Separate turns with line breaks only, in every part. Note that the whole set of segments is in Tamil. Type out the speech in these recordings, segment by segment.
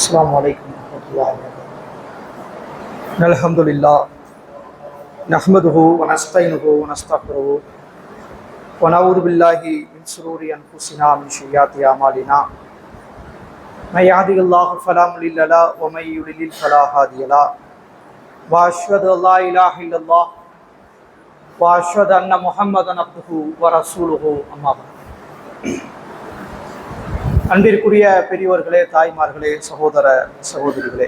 السلام عليكم ورحمة الله وبركاته. الحمد لله نحمده ونستعينه ونستغفره ونعوذ بالله من شرور أنفسنا ومن سيئات أعمالنا من يهده الله فلا مضل له ومن يضلل فلا هادي له وأشهد أن لا إله إلا الله وأشهد أن محمدا عبده ورسوله أما بعد. அன்பிற்குரிய பெரியவர்களே, தாய்மார்களே, சகோதர சகோதரிகளே,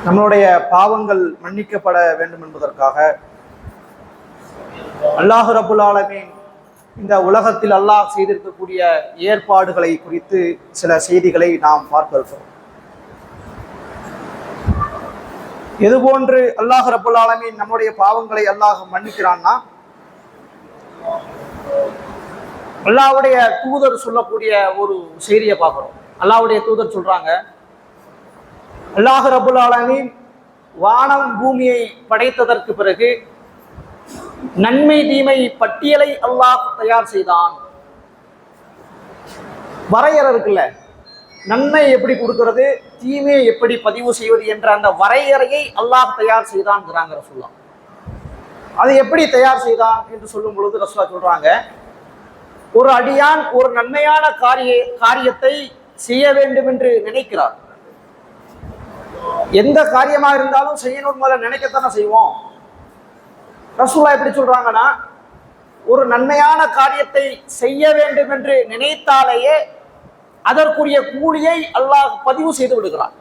நம்மளுடைய பாவங்கள் மன்னிக்கப்பட வேண்டும் என்பதற்காக அல்லாஹ் ரப்புல் ஆலமீன் இந்த உலகத்தில் அல்லாஹ் செய்திருக்கக்கூடிய ஏற்பாடுகளை குறித்து சில செய்திகளை நாம் பார்க்க இருக்கிறோம். எதுபோன்று அல்லாஹ் ரப்புல் ஆலமீன் நம்முடைய பாவங்களை அல்லாஹ் மன்னிக்கிறான்னா, அல்லாஹ்வுடைய தூதர் சொல்லக்கூடிய ஒரு செய்தியை பார்க்கிறோம். அல்லாஹ்வுடைய தூதர் சொல்றாங்க, அல்லாஹ் ரப்புல் ஆலமீன் வானம் பூமியை படைத்ததற்கு பிறகு நன்மை தீமை பட்டியலை அல்லாஹ் தயார் செய்தான். வரையறை இருக்குல்ல, நன்மை எப்படி கொடுக்கிறது, தீமையை எப்படி பதிவு செய்வது என்ற அந்த வரையறையை அல்லாஹ் தயார் செய்தான்ங்கிறாங்க ரசூலுல்லாஹ். அது எப்படி தயார் செய்தான் என்று சொல்லும் பொழுது ரசூலுல்லாஹ் சொல்றாங்க, ஒரு அடியான் ஒரு நன்மையான காரியத்தை செய்ய வேண்டும் என்று நினைக்கிறார். எந்த காரியமாக இருந்தாலும் செய்யணும் முதல்ல நினைக்கத்தானே செய்வோம். ரசூலுல்லாஹ் எப்படி சொல்றாங்கன்னா, ஒரு நன்மையான காரியத்தை செய்ய வேண்டும் என்று நினைத்தாலேயே அதற்குரிய கூலியை அல்லாஹ் பதிவு செய்து விடுகிறான்.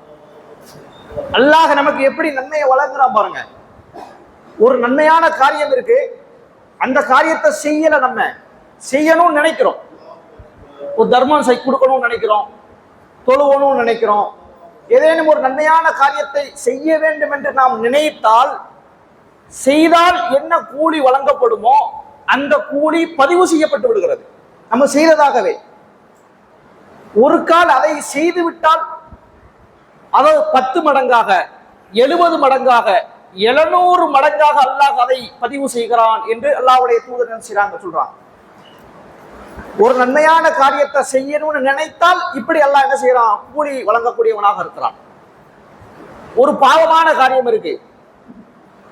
அல்லாஹ் நமக்கு எப்படி நன்மையை வழங்குறான் பாருங்க. ஒரு நன்மையான காரியம் இருக்கு, அந்த காரியத்தை செய்யல, நம்ம செய்யணும்னு நினைக்கிறோம். ஒரு தர்மம் கொடுக்கணும்னு நினைக்கிறோம், தொழுவணும்னு நினைக்கிறோம். ஏதேனும் ஒரு நன்மையான காரியத்தை செய்ய வேண்டும் என்று நாம் நினைத்தால், செய்தால் என்ன கூலி வழங்கப்படுமோ அந்த கூலி பதிவு செய்யப்பட்டு விடுகிறது நம்ம செய்ததாகவே. ஒரு கால் அதை செய்து விட்டால் அதை 10 மடங்காக, 70 மடங்காக, 700 மடங்காக அல்லாஹ் அதை பதிவு செய்கிறான் என்று அல்லாஹ்வுடைய தூதர் செய்றாங்க சொல்றாங்க. ஒரு நன்மையான காரியத்தை செய்யணும்னு நினைத்தால் இப்படி அல்லாஹ் என்ன செய்யறான், கூலி வழங்கக்கூடியவனாக இருக்கிறான். ஒரு பாவமான காரியம் இருக்கு,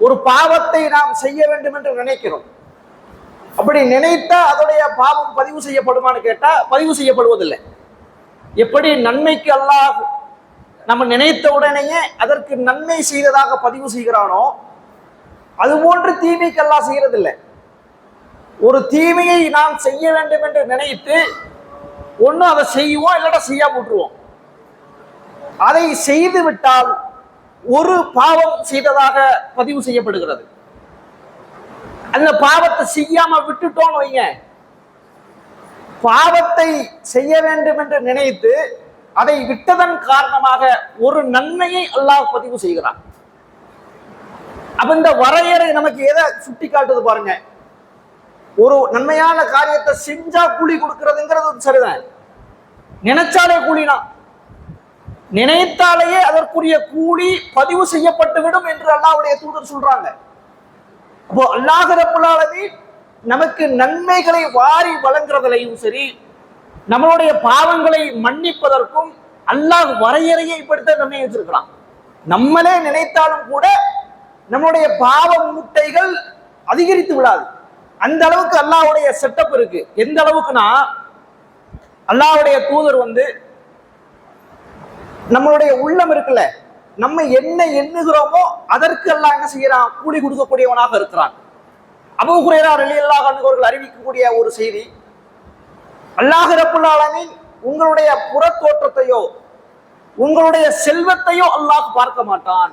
ஒரு பாவத்தை நாம் செய்ய வேண்டும் என்று நினைக்கிறோம். அப்படி நினைத்தா அதோடைய பாவம் பதிவு செய்யப்படுமான்னு கேட்டா பதிவு செய்யப்படுவதில்லை. எப்படி நன்மைக்கு அல்லாஹ் நம்ம நினைத்த உடனேயே அதற்கு நன்மை செய்ததாக பதிவு செய்கிறானோ, அதுபோன்று தீமைக்கு அல்லாஹ் செய்யறதில்லை. ஒரு தீமையை நாம் செய்ய வேண்டும் என்று நினைத்து ஒண்ணு அதை செய்வோம், இல்லாட்ட செய்யாம விட்டுருவோம். அதை செய்து விட்டால் ஒரு பாவம் செய்ததாக பதிவு செய்யப்படுகிறது. அந்த பாவத்தை செய்யாம விட்டுட்டோம்னு வைங்க, பாவத்தை செய்ய வேண்டும் என்று நினைத்து அதை விட்டதன் காரணமாக ஒரு நன்மையை அல்லாஹ் பதிவு செய்கிறான். அப்ப இந்த வரையறை நமக்கு எதை சுட்டி காட்டுது பாருங்க. ஒரு நன்மையான காரியத்தை செஞ்சா கூலி கொடுக்கிறதுங்கிறது சரிதான், நினைச்சாலே கூலினா, நினைத்தாலேயே அதற்குரிய கூலி பதிவு செய்யப்பட்டு விடும் என்று அல்லாஹ்வுடைய தூதர் சொல்றாங்க. அப்போ அல்லாஹ் ரப்புல் ஆலமீன் நமக்கு நன்மைகளை வாரி வழங்குறதிலையும் சரி, நம்மளுடைய பாவங்களை மன்னிப்பதற்கும் அல்லாஹ் வரையறையை இப்படித்தான் நம்ம வச்சிருக்கலாம். நம்மளே நினைத்தாலும் கூட நம்மளுடைய பாவ மூட்டைகள் அதிகரித்து விடாது. அந்த அளவுக்கு அல்லாஹ்வுடைய செட்டப் இருக்கு. எந்த அளவுக்குன்னா, அல்லாஹ்வுடைய தூதர் நம்மளுடைய உள்ளம் இருக்குல்ல, நம்ம என்ன எண்ணுகிறோமோ அதற்கு அல்லாஹ் என்ன செய்யறான், கூலி கொடுக்கக்கூடியவனாக இருக்கிறான். அபூ ஹுரைரா ரலியல்லாஹு அன்ஹு அவர்கள் அறிவிக்கக்கூடிய ஒரு செய்தி, அல்லாஹ் ரப்புல் ஆலமீன் உங்களுடைய புற தோற்றத்தையோ உங்களுடைய செல்வத்தையோ அல்லாஹ் பார்க்க மாட்டான்,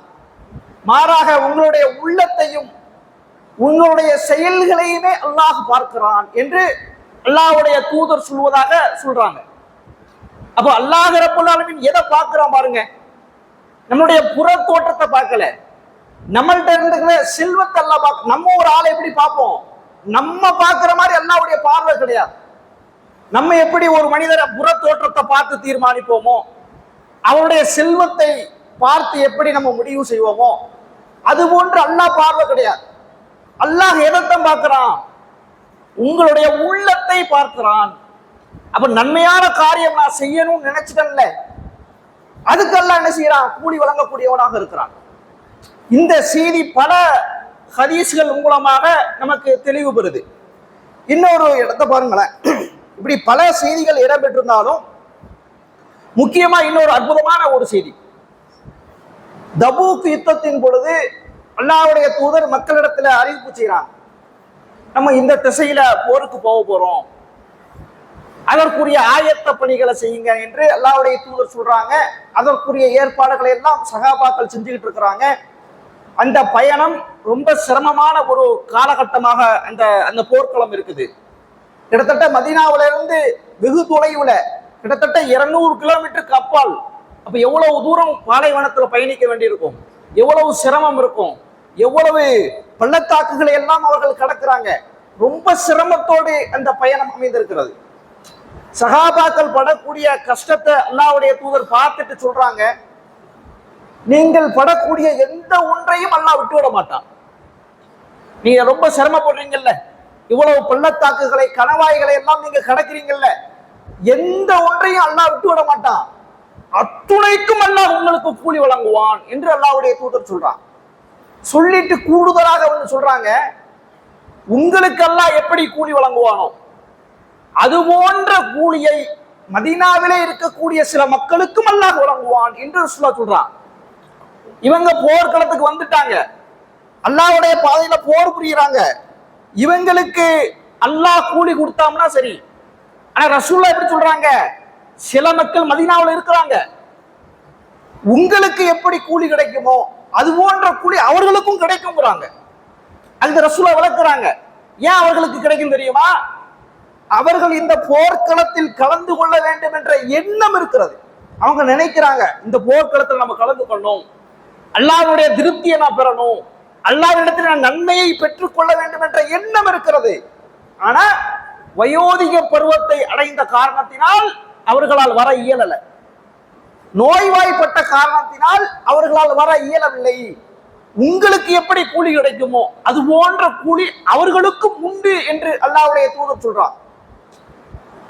மாறாக உங்களுடைய உள்ளத்தையும் உங்களுடைய செயல்களையுமே அல்லாஹ் பார்க்கிறான் என்று அல்லாஹ்வுடைய தூதர் சொல்வதாக சொல்றாங்க. அப்போ அல்லாஹ் ரப்புல் ஆலமீன் எதை பார்க்கிறான் பாருங்க. நம்மளுடைய புற தோற்றத்தை பார்க்கல, நம்மள்ட்ட இருந்துக்கிற செல்வத்தை அல்லாஹ் பார்க்க. நம்ம ஒரு ஆளை எப்படி பார்ப்போம், நம்ம பார்க்கிற மாதிரி அல்லாஹ்வுடைய பார்வை கிடையாது. நம்ம எப்படி ஒரு மனிதரை புற தோற்றத்தை பார்த்து தீர்மானிப்போமோ, அவருடைய செல்வத்தை பார்த்து எப்படி நம்ம முடிவு செய்வோமோ, அது போன்று அல்லாஹ் பார்வை கிடையாது. அல்லாஹ் எதைத்தான் பார்க்கிறான், உங்களுடைய உள்ளத்தை பார்க்கிறான். அப்ப நன்மையான காரியம் நான் செய்யணும்னு நினைச்சிட்டேன்ல, அதுக்கெல்லாம் என்ன செய்யறான்? கூலி வழங்கக்கூடியவனாக இருக்கிறான். இந்த செய்தி பல ஹதீஸ்கள் மூலமாக நமக்கு தெளிவு பெறுது. இன்னொரு இடத்தை பாருங்களேன், இப்படி பல செய்திகள் இடம்பெற்றிருந்தாலும் முக்கியமா இன்னொரு அற்புதமான ஒரு செய்தி, தபூக் யுத்தத்தின் பொழுது அல்லாஹ்வுடைய தூதர் மக்களிடத்துல அறிவிப்பு செய்யறாங்க, நம்ம இந்த திசையில போருக்கு போக போறோம், அதற்குரிய ஆயத்த பணிகளை செய்யுங்க என்று அல்லாஹ்வுடைய தூதர் சொல்றாங்க. அதற்குரிய ஏற்பாடுகளை எல்லாம் சகாபாக்கள் செஞ்சுக்கிட்டு இருக்கிறாங்க. அந்த பயணம் ரொம்ப சிரமமான ஒரு காலகட்டமாக அந்த போர்க்களம் இருக்குது. கிட்டத்தட்ட மதீனாவில இருந்து வெகு தொலைவுல, கிட்டத்தட்ட 200 கிலோமீட்டருக்கு அப்பால். அப்ப எவ்வளவு தூரம் பாலைவனத்துல பயணிக்க வேண்டியிருக்கும், எவ்வளவு சிரமம் இருக்கும், எவ்வளவு பள்ளத்தாக்குகளை எல்லாம் அவர்கள் கடக்கிறாங்க. ரொம்ப சிரமத்தோடு அந்த பயணம் அமைந்திருக்கிறது. சகாபாக்கள் படக்கூடிய கஷ்டத்தை அல்லாஹ்வுடைய தூதர் பார்த்துட்டு சொல்றாங்க, நீங்கள் படக்கூடிய எந்த ஒன்றையும் அல்லாஹ் விட்டு விட மாட்டான். நீங்க ரொம்ப சிரமப்படுறீங்கல்ல, இவ்வளவு பள்ளத்தாக்குகளை கணவாய்களை எல்லாம் நீங்க கடக்கிறீங்கல்ல, எந்த ஒன்றையும் அல்லாஹ் விட்டு விட மாட்டான், அத்துணைக்கும் அல்லாஹ் உங்களுக்கு கூலி வழங்குவான் என்று அல்லாஹ்வுடைய தூதர் சொல்றான். சொல்லிட்டு கூடுதலாக ஒன்று சொல்றாங்க, உங்களுக்கு அல்லாஹ் எப்படி கூலி வழங்குவானோ அது போன்ற கூலியை மதீனாவிலே இருக்கக்கூடிய சில மக்களுக்கும் அல்லாஹ் வழங்குவான் என்று ரசூலுல்லாஹ் சொல்றான். இவங்க போர்க்களத்துக்கு வந்துட்டாங்க, அல்லாஹ்வுடைய பாதையில போர் புரியுறாங்க, இவங்களுக்கு அல்லாஹ் கூலி கொடுத்தாம்னா சரி. ஆனா ரசூலுல்லாஹ் எப்படி சொல்றாங்க, சில மக்கள் மதீனாவில் இருக்கிறாங்க, உங்களுக்கு எப்படி கூலி கிடைக்குமோ அது போன்ற கூலி அவர்களுக்கும் கிடைக்கும்ங்கிறாங்க. அந்த ரசூலுல்லாஹ் விளக்குறாங்க. ஏன் அவர்களுக்கு கிடைக்கும் தெரியுமா? அவர்கள் இந்த போர்க்களத்தில் கலந்து கொள்ள வேண்டும் என்ற எண்ணம் இருக்கிறது. அவங்க நினைக்கிறாங்க, இந்த போர்க்களத்தில் நம்ம கலந்து கொள்ளணும், அல்லாஹ்வுடைய திருப்தியை நான் பெறணும், அல்லாஹ்விடத்தில் நான் நன்மையை பெற்றுக் கொள்ள வேண்டும் என்ற எண்ணம் இருக்கிறது. ஆனா வயோதிக பருவத்தை அடைந்த காரணத்தினால் அவர்களால் வர இயலல, நோய்வாய்ப்பட்ட காரணத்தினால் அவர்களால் வர இயலவில்லை. உங்களுக்கு எப்படி கூலி கிடைக்குமோ அது போன்ற கூலி அவர்களுக்கும் உண்டு என்று அல்லாஹ்வுடைய தூதர் சொல்றான்.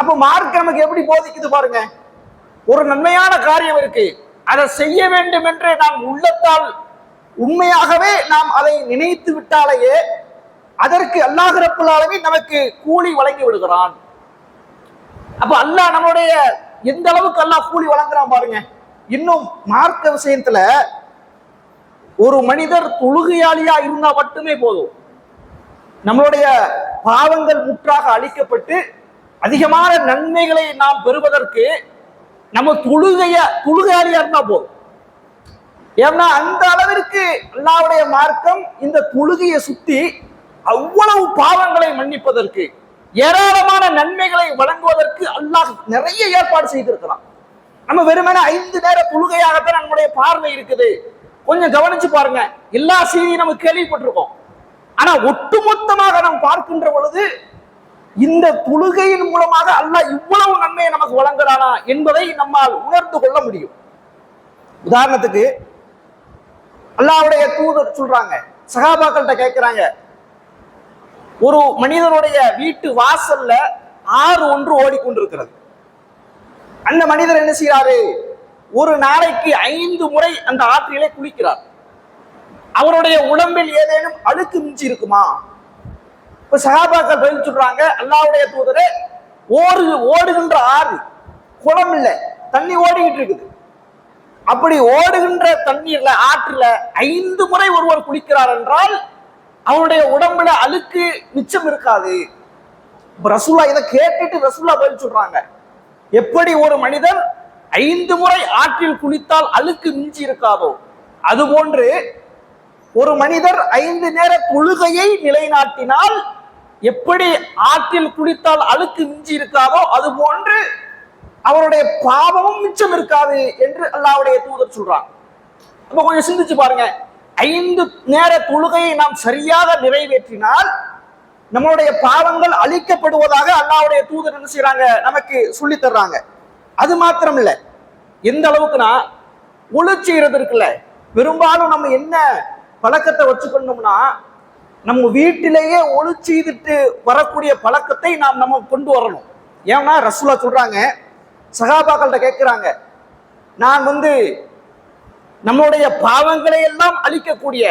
அப்ப மார்க்கம் நமக்கு எப்படி போதிக்குது பாருங்க. ஒரு நன்மையான காரியம் இருக்கு, அதை செய்ய வேண்டும் என்று நாம் உள்ளத்தால் உண்மையாகவே நாம் அதை நினைத்து விட்டாலேயே அதற்கு அல்லாஹ் ரப்பல் ஆலமீன் நமக்கு கூலி வழங்கி விடுகிறான். அப்ப அல்லாஹ் நம்மளுடைய எந்த அளவுக்கு அல்லாஹ் கூலி வழங்குறான் பாருங்க. இன்னும் மார்க்க விஷயத்துல ஒரு மனிதர் தொழுகையாளியா இருந்தா மட்டுமே போதும், நம்மளுடைய பாவங்கள் முற்றாக அழிக்கப்பட்டு அதிகமான நன்மைகளை நாம் பெறுவதற்கு நம்ம தொழுகையாளியா இருந்தா போதும். ஏன்னா அந்த அளவிற்கு அல்லாஹ்வுடைய மார்க்கம் இந்த தொழுகையை சுத்தி அவ்வளவு பாவங்களை மன்னிப்பதற்கு, ஏராளமான நன்மைகளை வழங்குவதற்கு அல்லாஹ் நிறைய ஏற்பாடு செய்திருக்கிறான். நம்ம வெறுமனே 5 நேர தொழுகையாகத்தான் நம்முடைய பார்வை இருக்குது. கொஞ்சம் கவனிச்சு பாருங்க, எல்லா செய்தியும் நம்ம கேள்விப்பட்டிருக்கோம். ஆனா ஒட்டுமொத்தமாக நாம் பார்க்கின்ற பொழுது இந்த தொழுகையின் மூலமாக அல்லாஹ் இவ்வளவு நன்மையை நமக்கு வழங்குறானா என்பதை நம்மால் உணர்ந்து கொள்ள முடியும். உதாரணத்துக்கு அல்லாஹ்வுடைய தூதர் சொல்றாங்க, சகாபாக்கள்கிட்ட கேட்கிறாங்க, ஒரு மனிதனுடைய வீட்டு வாசல்ல ஆறு ஒன்று ஓடிக்கொண்டிருக்கிறது. அந்த மனிதர் என்ன செய்யறாரு, ஒரு நாளைக்கு 5 முறை அந்த ஆற்றிலே குளிக்கிறார். அவருடைய உடம்பில் ஏதேனும் அழுக்கு மிஞ்சி இருக்குமா? இப்ப சகாபாக்கள் பதில் சொல்றாங்க, அல்லாஹ்வுடைய தூதரே, ஓடுகின்ற ஆறு, குளம் இல்ல, தண்ணி ஓடிக்கிட்டு இருக்குது. அப்படி ஓடுகின்ற தண்ணீர்ல, ஆற்றுல 5 முறை ஒருவர் குளிக்கிறார் என்றால் அவருடைய உடம்புல அழுக்கு மிச்சம் இருக்காது. ரசூலுல்லாஹ் இதை கேட்டுட்டு ரசூலுல்லாஹ் பதில் சொல்றாங்க, எப்படி ஒரு மனிதர் 5 முறை ஆற்றில் குளித்தால் அழுக்கு மிஞ்சி இருக்காதோ அதுபோன்று ஒரு மனிதர் 5 நேர தொழுகையை நிலைநாட்டினால் எப்படி ஆற்றில் குளித்தால் அழுக்கு மிஞ்சி இருக்காதோ அது போன்று அவருடைய பாவமும் மிச்சம் இருக்காது என்று அல்லாஹ்வுடைய தூதர் சொல்றாங்க. அப்ப கொஞ்சம் சிந்திச்சு பாருங்க, 5 நேர தொழுகையை நாம் சரியாக நிறைவேற்றினால் நம்மளுடைய பாவங்கள் அழிக்கப்படுவதாக அல்லாஹ்வுடைய தூதர் என்ன செய்யறாங்க, நமக்கு சொல்லி தர்றாங்க. அது மாத்திரம் இல்ல, எந்த அளவுக்குனா ஒளி செய்யறது இருக்குல்ல, பெரும்பாலும் நம்ம என்ன பழக்கத்தை வச்சுக்கணும்னா, நம்ம வீட்டிலேயே ஒளி செய்துட்டு வரக்கூடிய பழக்கத்தை நம்ம கொண்டு வரணும். ஏன்னா ரசூலா சொல்றாங்க, சகாபாக்கள்கிட்ட கேட்கிறாங்க, நான் நம்முடைய பாவங்களை எல்லாம் அழிக்கக்கூடிய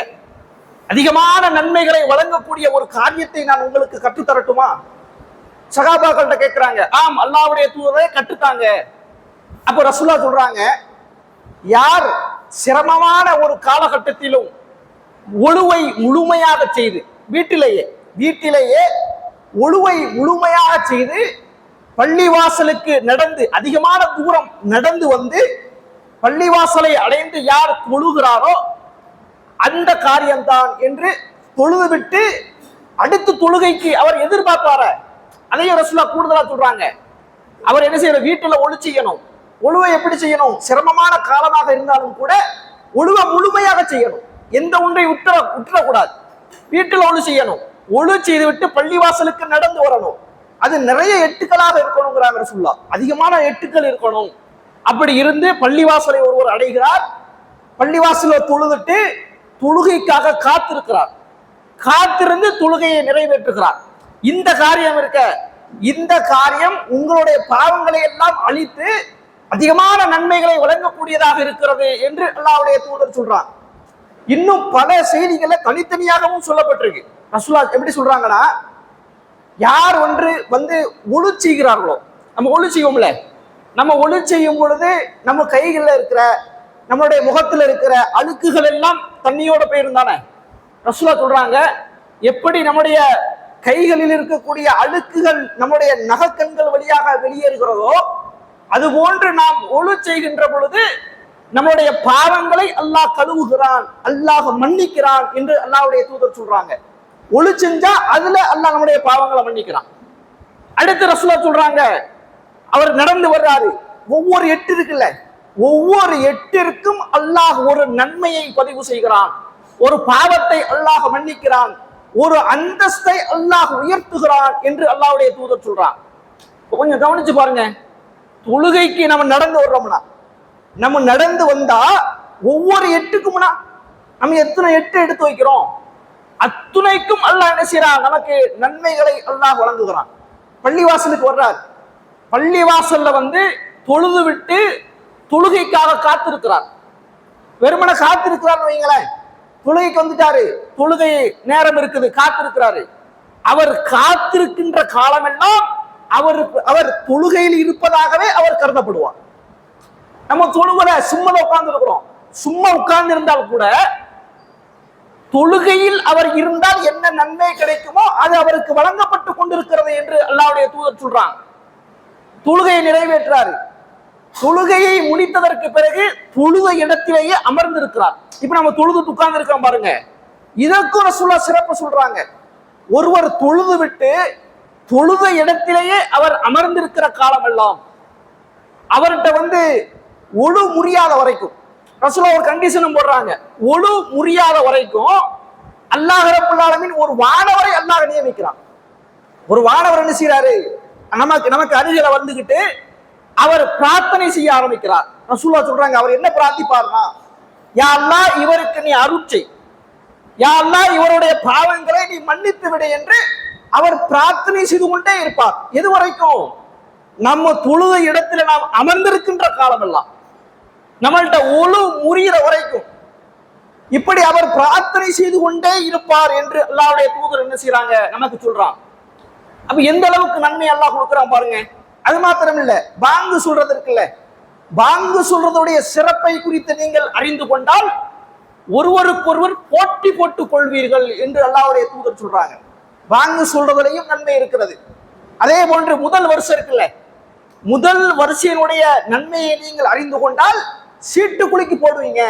அதிகமான நன்மைகளை வழங்கக்கூடிய ஒரு காரியத்தை நான் உங்களுக்கு கற்றுத்தரட்டுமா? சகாபாக்கள்கிட்ட கேட்கிறாங்க. ஆம், அல்லாஹ்வுடைய தூதரை கற்றுத்தாங்க. அப்ப ரசூலா சொல்றாங்க, யார் சிரமமான ஒரு காலகட்டத்திலும் ஒழுவை முழுமையாக செய்து வீட்டிலேயே ஒழுவை முழுமையாக செய்து பள்ளிவாசலுக்கு நடந்து அதிகமான தூரம் நடந்து பள்ளிவாசலை அடைந்து யார் தொழுகிறாரோ அந்த காரியம்தான் என்று தொழுதுவிட்டு அடுத்த தொழுகைக்கு அவர் எதிர்பார்ப்பார. அதையும் ரசூலா கூடுதலா சொல்றாங்க. அவர் என்ன செய்யணும்? வீட்டுல ஒழு செய்யணும். ஒழுவை எப்படி செய்யணும்? சிரமமான காலமாக இருந்தாலும் கூட ஒழுவை முழுமையாக செய்யணும். எந்த ஒன்றை விட்டுறக்கூடாது. வீட்டில் ஒழு செய்யணும். ஒழு செய்து விட்டு பள்ளிவாசலுக்கு நடந்து வரணும். அது நிறைய எட்டுக்களாக இருக்கணுங்கிறாங்க ரசூலுல்லாஹ். அதிகமான எட்டுக்கள் இருக்கணும். அப்படி இருந்து பள்ளிவாசலை ஒருவர் அடைகிறார். பள்ளிவாசலை தொழுதுட்டு தொழுகைக்காக காத்திருந்து தொழுகையை நிறைவேற்றுகிறார். இந்த காரியம் இந்த காரியம் உங்களுடைய பாவங்களை எல்லாம் அழித்து அதிகமான நன்மைகளை வழங்கக்கூடியதாக இருக்கிறது என்று அல்லாஹ்வுடைய தூதர் சொல்றாங்க. இன்னும் பல செய்திகளை தனித்தனியாகவும் சொல்லப்பட்டிருக்கு. ரசூலா எப்படி சொல்றாங்கன்னா, யார் ஒழு செய்கிறார்களோ, நம்ம ஒழு செய்வோம்ல, நம்ம ஒழு செய்யும் பொழுது நம்ம கைகளில் இருக்கிற நம்மளுடைய முகத்தில் இருக்கிற அழுக்குகள் எல்லாம் தண்ணியோட போயிருந்தானே. ரசூலா சொல்றாங்க, எப்படி நம்முடைய கைகளில் இருக்கக்கூடிய அழுக்குகள் நம்முடைய நகக்கண்கள் வழியாக வெளியேறுகிறதோ அதுபோன்று நாம் ஒழு செய்கின்ற பொழுது நம்முடைய பாவங்களை அல்லாஹ் கழுவுகிறான், அல்லாஹ் மன்னிக்கிறான் என்று அல்லாஹ்வுடைய தூதர் சொல்றாங்க. ஒழு செஞ்சா அதுல அல்லாஹ் நம்முடைய பாவங்களை மன்னிக்கிறான். அடுத்து ரசூலா சொல்றாங்க, அவர் நடந்து வர்றாரு. ஒவ்வொரு எட்டு இருக்குல்ல, ஒவ்வொரு எட்டிற்கும் அல்லாஹ் ஒரு நன்மையை பதிவு செய்கிறான், ஒரு பாவத்தை அல்லாஹ் மன்னிக்கிறான், ஒரு அந்தஸ்தை அல்லாஹ் உயர்த்துகிறான் என்று அல்லாஹ்வுடைய தூதர் சொல்றான். கொஞ்சம் கவனிச்சு பாருங்க. தொழுகைக்கு நம்ம நடந்து வர்றோம்னா, நம்ம நடந்து வந்தா ஒவ்வொரு எட்டுக்கும்னா நம்ம எத்தனை எட்டு எடுத்து வைக்கிறோம், அத்துணைக்கும் அல்லாஹ் என்ன செய்யறான்? நமக்கு நன்மைகளை அல்லாஹ் வழங்குகிறான். பள்ளிவாசலுக்கு வர்றார். பள்ளிவாசல்ல தொழுது விட்டு தொழுகைக்காக காத்திருக்கிறார். வெறுமனை காத்திருக்கிறார் வைங்களேன். தொழுகைக்கு வந்துட்டாரு, தொழுகை நேரம் இருக்குது, காத்திருக்கிறாரு. அவர் காத்திருக்கின்ற காலமெல்லாம் அவர் தொழுகையில் இருப்பதாகவே அவர் கருதப்படுவார். நம்ம தொழுவல சும்மா உட்கார்ந்து இருக்கிறோம். சும்மா உட்கார்ந்து இருந்தால் கூட தொழுகையில் அவர் இருந்தால் என்ன நன்மை கிடைக்குமோ அது அவருக்கு வழங்கப்பட்டு கொண்டிருக்கிறது என்று அல்லாஹ்வுடைய தூதர் சொல்றாங்க. தொழுகையை நிறைவேற்றாரு. தொழுகையை முடித்ததற்கு பிறகு தொழுத இடத்திலேயே அமர்ந்திருக்கிறார். இப்ப நம்ம தொழுது உட்கார்ந்து இருக்கோம் பாருங்க. இதற்கும் ரசூலுல்லாஹ் சிறப்பு சொல்றாங்க. ஒருவர் தொழுது விட்டு தொழுத இடத்திலேயே அவர் அமர்ந்திருக்கிற காலம் எல்லாம் அவர்கிட்ட ஒழு முறியாத வரைக்கும் ரசூலுல்லாஹ் ஒரு கண்டிஷனும் போடுறாங்க. ஒழு முறியாத வரைக்கும் அல்லாஹ் ரப்பல் ஆலமீன் ஒரு வானவரை அல்லாஹ் நியமிக்கிறான். ஒரு வானவர் என்ன செய்யறாரு? நமக்கு அருகில வந்துகிட்டு அவர் பிரார்த்தனை செய்ய ஆரம்பிக்கிறார். ரசூலுல்லாஹ் சொல்றாங்க, அவர் என்ன பிரார்த்திப்பார்னா, யா அல்லாஹ் இவருக்கு நீ அருள் செய், யா அல்லாஹ் இவருடைய பாவங்களை நீ மன்னித்து விடு என்று அவர் பிரார்த்தனை செய்து கொண்டே இருப்பார். எது வரைக்கும்? நம்ம தொழுத இடத்துல நாம் அமர்ந்திருக்கின்ற காலம் எல்லாம், நம்மள்ட்ட ஒழு முறிகிற வரைக்கும் இப்படி அவர் பிரார்த்தனை செய்து கொண்டே இருப்பார் என்று அல்லாஹ்வுடைய தூதர் என்ன செய்யறாங்க? நமக்கு சொல்றான். அப்ப எந்த அளவுக்கு நன்மை அல்லாஹ் கொடுக்குறான் பாருங்க. அது மாத்திரம் இல்ல, பாங்கு சொல்றது இருக்குல்ல, பாங்கு சொல்றதுடைய சிறப்பை குறித்து நீங்கள் அறிந்து கொண்டால் ஒருவருக்கொருவர் போட்டி போட்டுக் கொள்வீர்கள் என்று அல்லாஹ்வுடைய தூதர் சொல்றாங்க. பாங்கு சொல்றதுலையும் நன்மை இருக்கிறது. அதே போன்று முதல் வருஷம் இருக்குல்ல, முதல் வரிசையினுடைய நன்மையை நீங்கள் அறிந்து கொண்டால் சீட்டு குலுக்கி போடுவீங்க.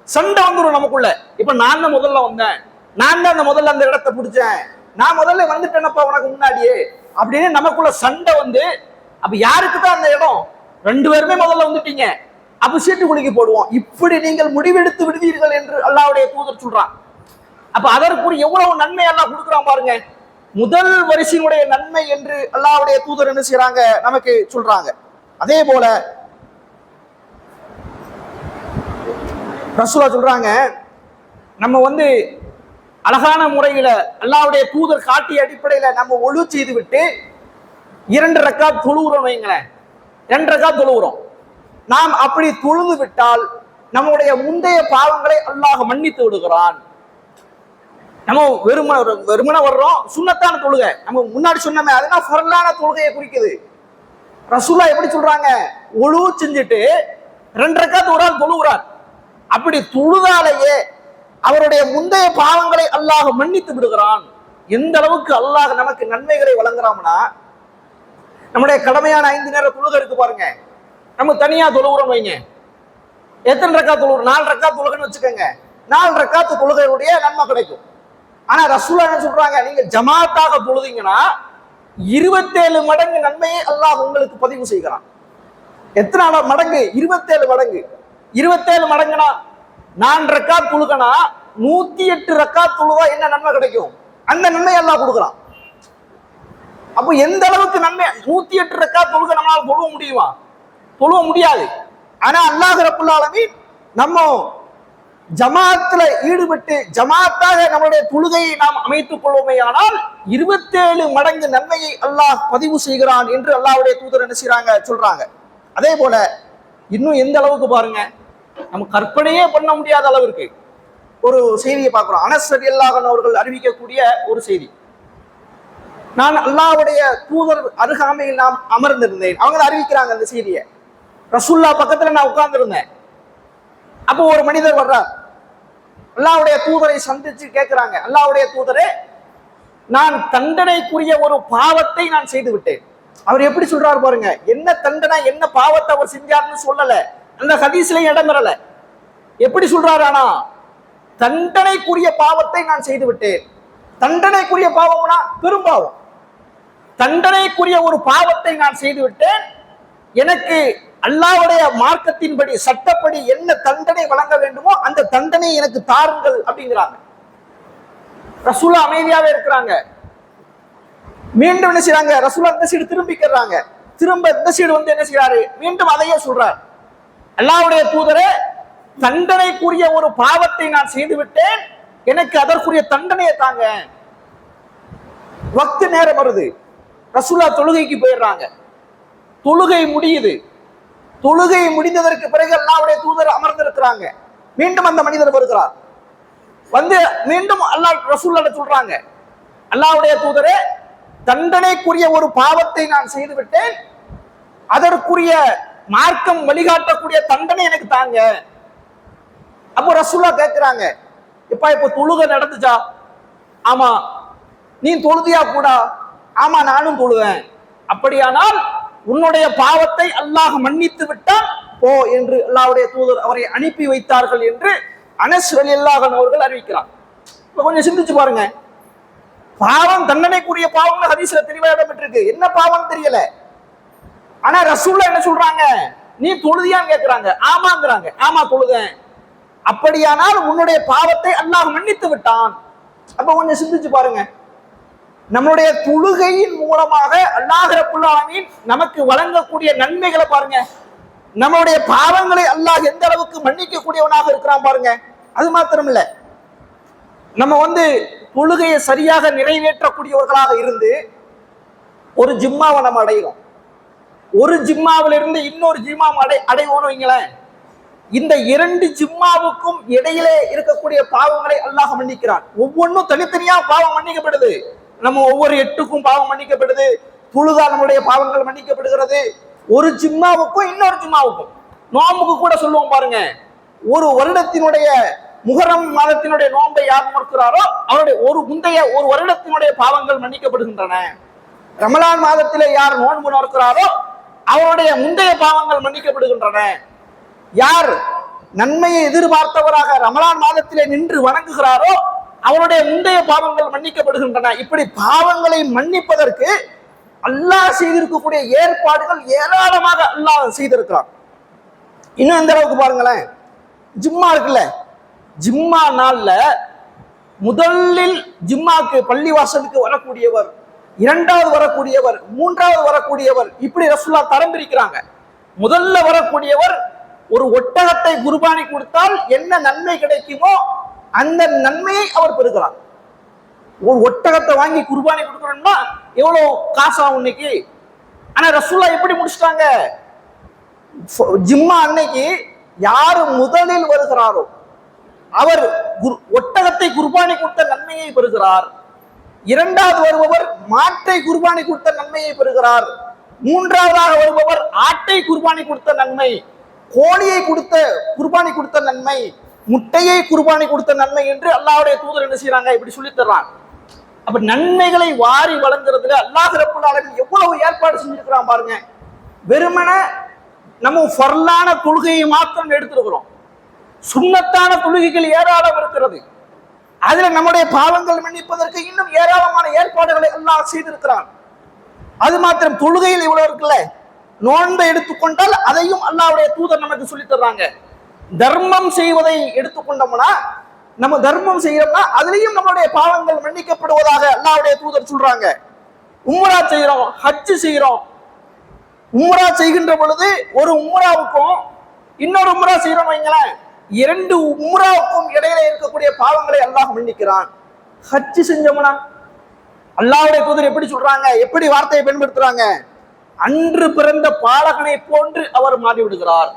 சண்டை வந்துடும் நமக்குள்ள. இப்ப நான் தான் முதல்ல வந்தேன், நான் தான் முதல்ல அந்த இடத்தை பிடிச்சேன், நான் முதல்ல வந்துட்டேனப்பா உனக்கு முன்னாடியே அப்படின்னு நமக்குள்ள சண்டை அப்ப யாருக்கு தான் அந்த இடம்? ரெண்டு பேருமே முதல்ல வந்துட்டீங்க, அப்ப சீட்டு குலுக்கி போடுவோம். இப்படி நீங்கள் முடிவெடுத்து விடுவீர்கள் என்று அல்லாஹ்வுடைய தூதர் சொல்றான். அப்ப அதற்குரிய எவ்வளவு நன்மை அல்லாஹ் கொடுக்குறான் பாருங்க. முதல் வரிசையினுடைய நன்மை என்று அல்லாஹ்வுடைய தூதர் என்ன செய்யறாங்க? நமக்கு சொல்றாங்க. அதே போல ரசூலுல்லாஹ் சொல்றாங்க, நம்ம அழகான முறையில அல்லாஹ்வுடைய தூதர் காட்டிய அடிப்படையில நம்ம ஒழு செய்து விட்டு 2 ரக்காத் தொழுகிறோம் வைங்களேன், 2 ரக்காத் தொழுகிறோம். நாம் அப்படி தொழுது விட்டால் நம்முடைய முந்தைய பாவங்களை அல்லாஹ் மன்னித்து விடுகிறான். நம்ம வெறுமன வர்றோம், சுன்னத்தான தொழுகை நம்ம முன்னாடி சொன்னமே, அதெல்லாம் ஃபர்லான தொழுகையை குறிக்குது. ரசூலா எப்படி சொல்றாங்க, ஒழு செஞ்சுட்டு 2 ரக்காத் ஒரு ஆள் தொழுகிறார். அப்படி தொழுதாலேயே அவருடைய முந்தைய பாவங்களை அல்லாஹ் மன்னித்து விடுகிறான். எந்த அளவுக்கு அல்லாஹ் நமக்கு நன்மைகளை வழங்குறாம்னா, நம்முடைய கடமையான 5 நேர தொழுகை இருக்கு பாருங்க, நம்ம தனியா தொழுகிறோம் வைங்க, எத்தனை ரக்காத் தொழுகிறோம், 4 ரக்காத் தொழுகைன்னு வச்சுக்கோங்க, 4 ரக்காத் தொழுகையுடைய நன்மை கிடைக்கும். ஆனா ரசூலா என்ன சொல்றாங்க, நீங்க ஜமாத்தாக தொழுதீங்கன்னா 27 மடங்கு நன்மையை அல்லாஹ் உங்களுக்கு பதிவு செய்கிறான். எத்தனை மடங்கு? 27 மடங்கு. 27 மடங்குனா 4 ரக்காத் தொழுகனா 108 ரக்காத் தொழுவா என்ன நன்மை கிடைக்கும், அந்த நன்மை அல்லாஹ் கொடுக்குறான். அப்போ எந்த அளவுக்கு நன்மை, 108 ரக்காத் தொழுகை நம்மளால தொழுவ முடியுமா? தொழுவ முடியாது. ஆனா அல்லாஹ் ரப்பல் ஆலமீன் நம்ம ஜமாத்துல ஈடுபட்டு ஜமாத்தாக நம்முடைய தொழுகையை நாம் அமைத்துக் கொள்வோமே ஆனால் 27 மடங்கு நன்மையை அல்லாஹ் பதிவு செய்கிறான் என்று அல்லாஹ்வுடைய தூதர் என்ன செய்றாங்க, சொல்றாங்க. அதே போல இன்னும் எந்த அளவுக்கு பாருங்க, நம்ம கற்பனையே பண்ண முடியாத அளவிற்கு ஒரு செய்தியை பார்க்கிறோம். அனஸ் ரலியல்லாஹு அன்ஹு அவர்கள் அறிவிக்கக்கூடிய ஒரு செய்தி. நான் அல்லாஹ்வுடைய தூதர் அருகாமையில் நாம் அமர்ந்திருந்தேன். அவங்க அறிவிக்கிறாங்க அந்த செய்தியை. ரசூல்லா பக்கத்துல நான் உட்கார்ந்து இருந்தேன். அப்போ ஒரு மனிதர் வர்றார், அல்லாஹ்வுடைய தூதரை சந்திச்சு கேட்கிறாங்க, அல்லாஹ்வுடைய தூதரே, நான் தண்டனைக்குரிய ஒரு பாவத்தை நான் செய்து விட்டேன். அவர் எப்படி சொல்றாரு பாருங்க, என்ன தண்டனை, என்ன பாவத்தை அவர் செஞ்சார்னு சொல்லல, அந்த ஹதீஸ்லயும் இடம் பெறல. எப்படி சொல்றாரு, ஆனா தண்டனைக்குரிய பாவத்தை நான் செய்து விட்டேன். தண்டனைக்குரிய பாவம்னா பெரும்பாவம். தண்டனைக்குரிய ஒரு பாவத்தை நான் செய்து விட்டேன். எனக்கு அல்லாஹ்வுடைய மார்க்கத்தின்படி சட்டப்படி என்ன தண்டனை வழங்க வேண்டுமோ அந்த தண்டனை எனக்கு தாருங்கள் அப்படிங்கிறாங்க. ரசூலா அமைதியாவே இருக்கிறாங்க. மீண்டும் என்ன செய்றாங்க, ரசூலா இந்த சைடு திரும்பிக்கிறாங்க. திரும்ப இந்த சைடு வந்து என்ன செய்யறாரு, மீண்டும் அதையே சொல்றார், அல்லாஹ்வுடைய தூதரே, தண்டனைக்குரிய ஒரு பாவத்தை நான் செய்து விட்டேன், எனக்கு அதற்குரிய தண்டனையை தாங்க. வக்து நேரம் வருது, ரசூலா தொழுகைக்கு போயிடுறாங்க. தொழுகை முடியுது. தொழுகை முடிந்ததற்கு பிறகு அல்லாஹ்வுடைய தூதர் அமர்ந்திருக்கிறாங்க. மீண்டும் அந்த மனிதர் வருகிறார். வந்து மீண்டும் அல்லாஹ் ரசூலா சொல்றாங்க, அல்லாஹ்வுடைய தூதரே, தண்டனைக்குரிய ஒரு பாவத்தை நான் செய்து விட்டேன், அதற்குரிய மார்க்கம் வழிகாட்டக்கூடிய தண்டனை எனக்கு தாங்க. அப்போ ரசூலா கேட்கிறாங்க, இப்போ தொழுகை நடந்துச்சா? ஆமா. நீ தொழுதியா கூட? ஆமா, நானும் தொழுவேன். அப்படியானால் உன்னுடைய பாவத்தை அல்லாஹ் மன்னித்து விட்டான், போ என்று அல்லாஹ்வுடைய தூதர் அவரை அனுப்பி வைத்தார்கள் என்று அனஸ் ரலியல்லாஹு அன்ஹு அவர்கள் அறிவிக்கிறார். இப்ப கொஞ்சம் சிந்திச்சு பாருங்க, பாவம் தண்டனைக்குரிய பாவம்னு ஹதீஸ்ல தெளிவா இடம் பெற்றிருக்கு. என்ன பாவம் தெரியல. ஆனா ரசூலுல்லாஹ் என்ன சொல்றாங்க, நீ தொழுதியான்னு கேட்கிறாங்க. ஆமாங்கிறாங்க. ஆமா, தொழுதேன். அப்படியானால் உன்னுடைய பாவத்தை அல்லாஹ் மன்னித்து விட்டான். அப்ப கொஞ்சம் சிந்திச்சு பாருங்க, நம்முடைய தொழுகையின் மூலமாக அல்லாஹ் ரப்பல் ஆலமீன் நமக்கு வழங்கக்கூடிய நன்மைகளை பாருங்க. நம்முடைய பாவங்களை அல்லாஹ் எந்த அளவுக்கு மன்னிக்க கூடியவனாக இருக்கிறான் பாருங்க. அது மாத்திரம் இல்ல, நம்ம தொழுகையை சரியாக நிறைவேற்றக்கூடியவர்களாக இருந்து ஒரு ஜிம்மாவை நம்ம அடைகிறோம். ஒரு ஜிம்மாவில இருந்து இன்னொரு ஜிம்மா அடைவோன்னு வைங்களேன், இந்த 2 ஜிம்மாவுக்கும் இடையிலே இருக்கக்கூடிய பாவங்களை அல்லாஹ் மன்னிக்கிறான். ஒவ்வொன்றும் தனித்தனியா பாவம் மன்னிக்கப்படுது. நம்ம ஒவ்வொரு 8க்கும் பாவம் மன்னிக்கப்படுது. தொழுதா நம்முடைய பாவங்கள் மன்னிக்கப்படுகிறது. ஒரு ஜிம்மாவுக்கும் இன்னொரு ஜிம்மாவுக்கும், நோம்புக்கு கூட சொல்லுவோம் பாருங்க, ஒரு வருடத்தினுடைய முஹர்ரம் மாதத்தினுடைய நோன்பை யார் நோக்கிறாரோ அவருடைய ஒரு வருடத்தினுடைய பாவங்கள் மன்னிக்கப்படுகின்றன. ரமலான் மாதத்திலே யார் நோன்பு நோக்கிறாரோ அவருடைய முந்தைய பாவங்கள் மன்னிக்கப்படுகின்றன. யார் நன்மையை எதிர்பார்த்தவராக ரமலான் மாதத்திலே நின்று வணங்குகிறாரோ அவருடைய முந்தைய பாவங்கள் மன்னிக்கப்படுகின்றன. இப்படி பாவங்களை மன்னிப்பதற்கு அல்லாஹ் செய்திருக்கக்கூடிய ஏற்பாடுகள் ஏராளமாக அல்லாஹ் செய்திருக்கிறான். இன்னும் எந்த அளவுக்கு பாருங்களேன், ஜிம்மா இருக்குல்ல, ஜிம்மா நாள்ல முதலில் ஜிம்மாக்கு பள்ளிவாசலுக்கு வரக்கூடியவர், 2வது வரக்கூடியவர், 3வது வரக்கூடியவர், இப்படி ரசூலுல்லாஹ் தரம் பிரிக்கிறாங்க. முதல்ல வரக்கூடியவர் ஒரு ஒட்டகத்தை குர்பானி கொடுத்தால் என்ன நன்மை கிடைக்குமோ அந்த நன்மையை அவர் பெறுகிறார். ஒரு ஒட்டகத்தை வாங்கி குர்பானி கொடுக்கணும்னா எவ்வளவு காசாகும்? இன்னைக்கு ஆனா ரசூலுல்லாஹ் எப்படி முடிச்சிட்டாங்க? ஜும்மா அன்னைக்கு யாரு முதலில் வருகிறாரோ அவர் ஒட்டகத்தை குர்பானி கொடுத்த நன்மையை பெறுகிறார். இரண்டாவது வருபவர் மாட்டை குர்பானி கொடுத்த நன்மையை பெறுகிறார். மூன்றாவதாக வருபவர் ஆட்டை குர்பானி கொடுத்த நன்மை, கோழியை குர்பானி கொடுத்த நன்மை, முட்டையை குர்பானி கொடுத்த நன்மை என்று அல்லாஹ்வுடைய தூதர் என்ன செய்யறாங்க? இப்படி சொல்லி தர்றாங்க. அப்ப நன்மைகளை வாரி வழங்குறதுல அல்லாஹ் ரப்பல் ஆலமீன் எவ்வளவு ஏற்பாடு செஞ்சிருக்கிறான் பாருங்க. வெறுமன நம்ம ஃபர்லான தொழுகையை மாத்திரம் எடுத்திருக்கிறோம். சுன்னத்தான தொழுகைகள் ஏராளம் இருக்கிறது. அதுல நம்முடைய பாவங்கள் மன்னிப்பதற்கு இன்னும் ஏராளமான ஏற்பாடுகளை அல்லாஹ் செய்திருக்கிறான். அது மாத்திரம் தொழுகையில் இவ்வளவு இருக்குல்ல, நோன்பை எடுத்துக்கொண்டால் அதையும் அல்லாஹ்வுடைய தூதர் நமக்கு சொல்லி தர்றாங்க. தர்மம் செய்வதை எடுத்துக்கொண்டோம்னா, நம்ம தர்மம் செய்யறோம்னா அதுலயும் நம்மளுடைய பாவங்கள் மன்னிக்கப்படுவதாக அல்லாஹ்வுடைய தூதர் சொல்றாங்க. உம்ரா செய்யறோம், ஹஜ் செய்யறோம். உம்ரா செய்கின்ற பொழுது ஒரு உம்ராவுக்கும் இன்னொரு உம்ரா செய்யறோம் வைங்களேன், இரண்டு உம்ராவுக்கும் இடையில இருக்கக்கூடிய பாவங்களை அல்லாஹ் மன்னிக்கிறான். ஹஜ் செஞ்சோம்னா அல்லாஹ்வுடைய தூதர் எப்படி சொல்றாங்க, எப்படி வார்த்தையை பயன்படுத்துறாங்க? அன்று பிறந்த பாலகனை போன்று அவர் மாறி விடுகிறார்.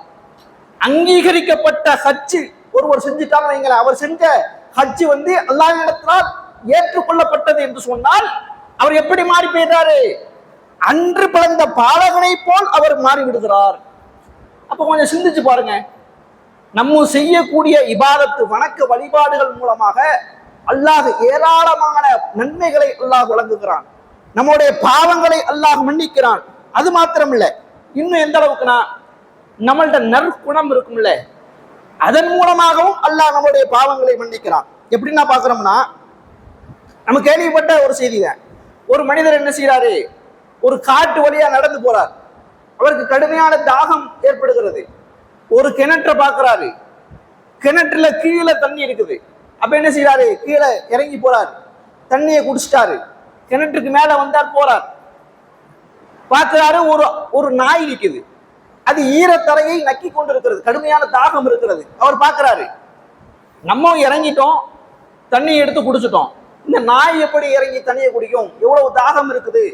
அங்கீகரிக்கப்பட்ட ஹஜ் ஒருவர் செஞ்சுட்டாங்க வைங்களேன், அவர் செஞ்ச ஹஜ் அல்லாஹ்விடத்தால் ஏற்றுக்கொள்ளப்பட்டது என்று சொன்னால் அவர் எப்படி மாறி போயிடுறாரு? அன்று பிறந்த பாலகனை போல் அவர் மாறி விடுகிறார். அப்ப கொஞ்சம் சிந்திச்சு பாருங்க, நம்ம செய்யக்கூடிய இபாதத்து வணக்க வழிபாடுகள் மூலமாக அல்லாஹ் ஏராளமான நன்மைகளை அல்லாஹ் வழங்குகிறான். நம்முடைய பாவங்களை அல்லாஹ் மன்னிக்கிறான். அது மாத்திரம் இல்ல, இன்னும் எந்த அளவுக்குனா நம்மள்ட நற்குணம் இருக்கும்ல, அதன் மூலமாகவும் அல்லாஹ் நம்முடைய பாவங்களை மன்னிக்கிறான். எப்படின்னா பாக்குறோம்னா, நம்ம கேள்விப்பட்ட ஒரு செய்தி தான். ஒரு மனிதர் என்ன செய்யறாரு? ஒரு காட்டு வழியா நடந்து போறார். அவருக்கு கடுமையான தாகம் ஏற்படுகிறது. ஒரு கிணற்றை பார்க்கிறாரு. கிணற்றுல கீழே தண்ணி இருக்குது. அப்ப என்ன செய்யறாரு? கீழே இறங்கி போறாரு, தண்ணியை குடிச்சிட்டாரு. கிணற்றுக்கு மேல வந்தார், போறார், பார்க்கிறாரு ஒரு நாய் இருக்குது. அது ஈரத்தரையை நக்கி கொண்டு இருக்கிறது, கடுமையான தாகம் இருக்கிறது. அவர் பார்க்கிறாரு, நம்ம இறங்கிட்டோம், தண்ணி எடுத்து குடிச்சிட்டோம், இந்த நாய் எப்படி இறங்கி தண்ணியை குடிக்கும்? எவ்வளவு தாகம் இருக்குது.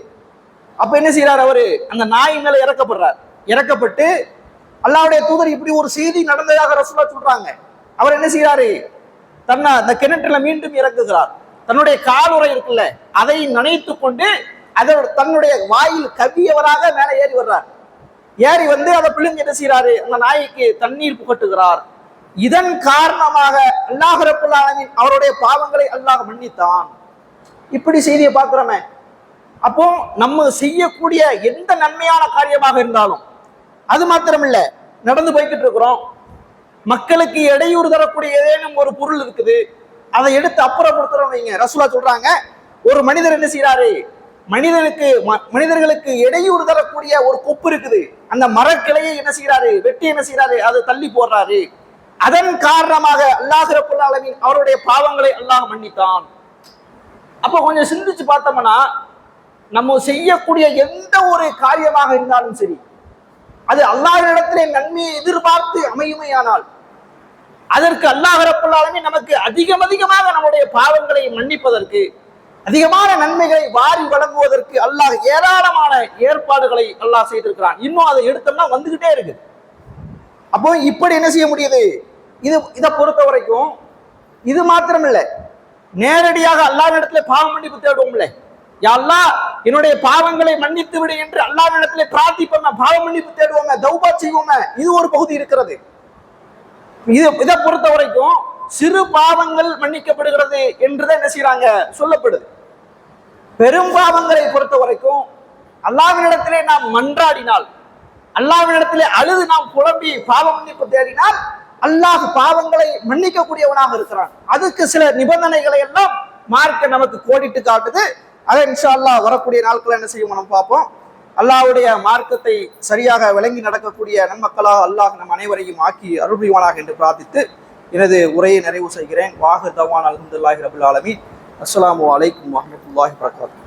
அப்ப என்ன செய்யறாரு? அவரு அந்த நாய் மேல இறக்கப்படுறார். இறக்கப்பட்டு அல்லாஹ்வுடைய தூதர் இப்படி ஒரு செய்தி நடந்ததாக ரசூலுல்லாஹ் சொல்றாங்க. அவர் என்ன செய்யறாரு? அந்த கிணற்றுல மீண்டும் இறக்குகிறார். தன்னுடைய காலுறை இருக்குல்ல, அதை நனைத்து கொண்டு தன்னுடைய வாயில் கவியவராக மேல ஏறி வர்றார். ஏறி அதை பிள்ளைங்க என்ன செய்யறாரு? அந்த நாய்க்கு தண்ணீர் புகட்டுகிறார். இதன் காரணமாக அல்லாஹ் ரப்பல் ஆலமீன் அவருடைய பாவங்களை அல்லாஹ் மன்னித்தான். இப்படி செய்தியை பார்க்கிறோமே. அப்போ நம்ம செய்யக்கூடிய எந்த நன்மையான காரியமாக இருந்தாலும், அது மாத்திரம் இல்ல, நடந்து போய்கிட்டு இருக்கிறோம், மக்களுக்கு இடையூறு தரக்கூடிய ஏதேனும் ஒரு பொருள் இருக்குது, அதை எடுத்து அப்புறப்படுத்துறோம் வைங்க. ரசூலுல்லாஹ் சொல்றாங்க, ஒரு மனிதர் என்ன செய்யறாரு? மனிதர்களுக்கு இடையூறு தரக்கூடிய ஒரு கொப்பு இருக்குது, அந்த மரக்கிளையை என்ன செய்யறாரு? வெட்டி என்ன செய்யறாரு? அதை தள்ளி போடுறாரு. அதன் காரணமாக அல்லாஹ் ரப்பல் ஆலமீன் அவருடைய பாவங்களை அல்லாஹ் மன்னித்தான். அப்ப கொஞ்சம் சிந்திச்சு பார்த்தோம்னா, நம்ம செய்யக்கூடிய எந்த ஒரு காரியமாக இருந்தாலும் சரி, அது அல்லாஹ்விடத்திலே நன்மையை எதிர்பார்த்து அமையுமையானால் அதற்கு அல்லாஹ் ரப்பல் ஆலமீன் நமக்கு அதிகமாக நம்முடைய பாவங்களை மன்னிப்பதற்கு, அதிகமான நன்மைகளை வாரி வழங்குவதற்கு அல்லாஹ் ஏராளமான ஏற்பாடுகளை அல்லாஹ் செய்திருக்கிறான். இன்னும் அதை எடுத்தோம்னா வந்துகிட்டே இருக்கு. அப்போ இப்படி என்ன செய்ய முடியுது? இதை பொறுத்த வரைக்கும் இது மாத்திரம் இல்லை, நேரடியாக அல்லாஹ்விடத்திலே பாவ மன்னிப்பு தேடுவோம்ல, யா அல்லாஹ் என்னுடைய பாவங்களை மன்னித்து விடு என்று அல்லாஹ்விடத்திலே பிரார்த்திப்போம், பாவ மன்னிப்பு தேடுவோங்க, தௌபா செய்வோங்க. இது ஒரு பகுதி இருக்கிறது. இதை பொறுத்த வரைக்கும் சிறு பாவங்கள் மன்னிக்கப்படுகிறது என்றுதான் என்ன செய்யறாங்க? சொல்லப்படுது. பெரும் பாவங்களை பொறுத்த வரைக்கும் அல்லாஹ்விடத்திலே நாம் மன்றாடினால், அல்லாஹ்விடத்திலே அழுது நாம் புலம்பி பாவ மன்னிப்பு தேடினால் அல்லாஹ் பாவங்களை மன்னிக்கக்கூடியவனாக இருக்கிறான். அதுக்கு சில நிபந்தனைகளை எல்லாம் மார்க்க நமக்கு கோடிட்டு காட்டுது. அதை இன்ஷா அல்லாஹ் வரக்கூடிய நாட்கள் என்ன செய்யும் நம்ம பார்ப்போம். அல்லாஹ்வுடைய மார்க்கத்தை சரியாக விளங்கி நடக்கக்கூடிய நன்மக்களாக அல்லாஹ் நம் அனைவரையும் ஆக்கி அருள்புரிவானாக என்று பிரார்த்தித்து எனது உரையை நிறைவு செய்கிறேன். வாஹிர் தவான் அல்ஹம்துலில்லாஹி ரப்பில் ஆலமீன். அஸ்ஸலாமு அலைக்கும் வரஹ்மத்துல்லாஹி வபரகாத்துஹு.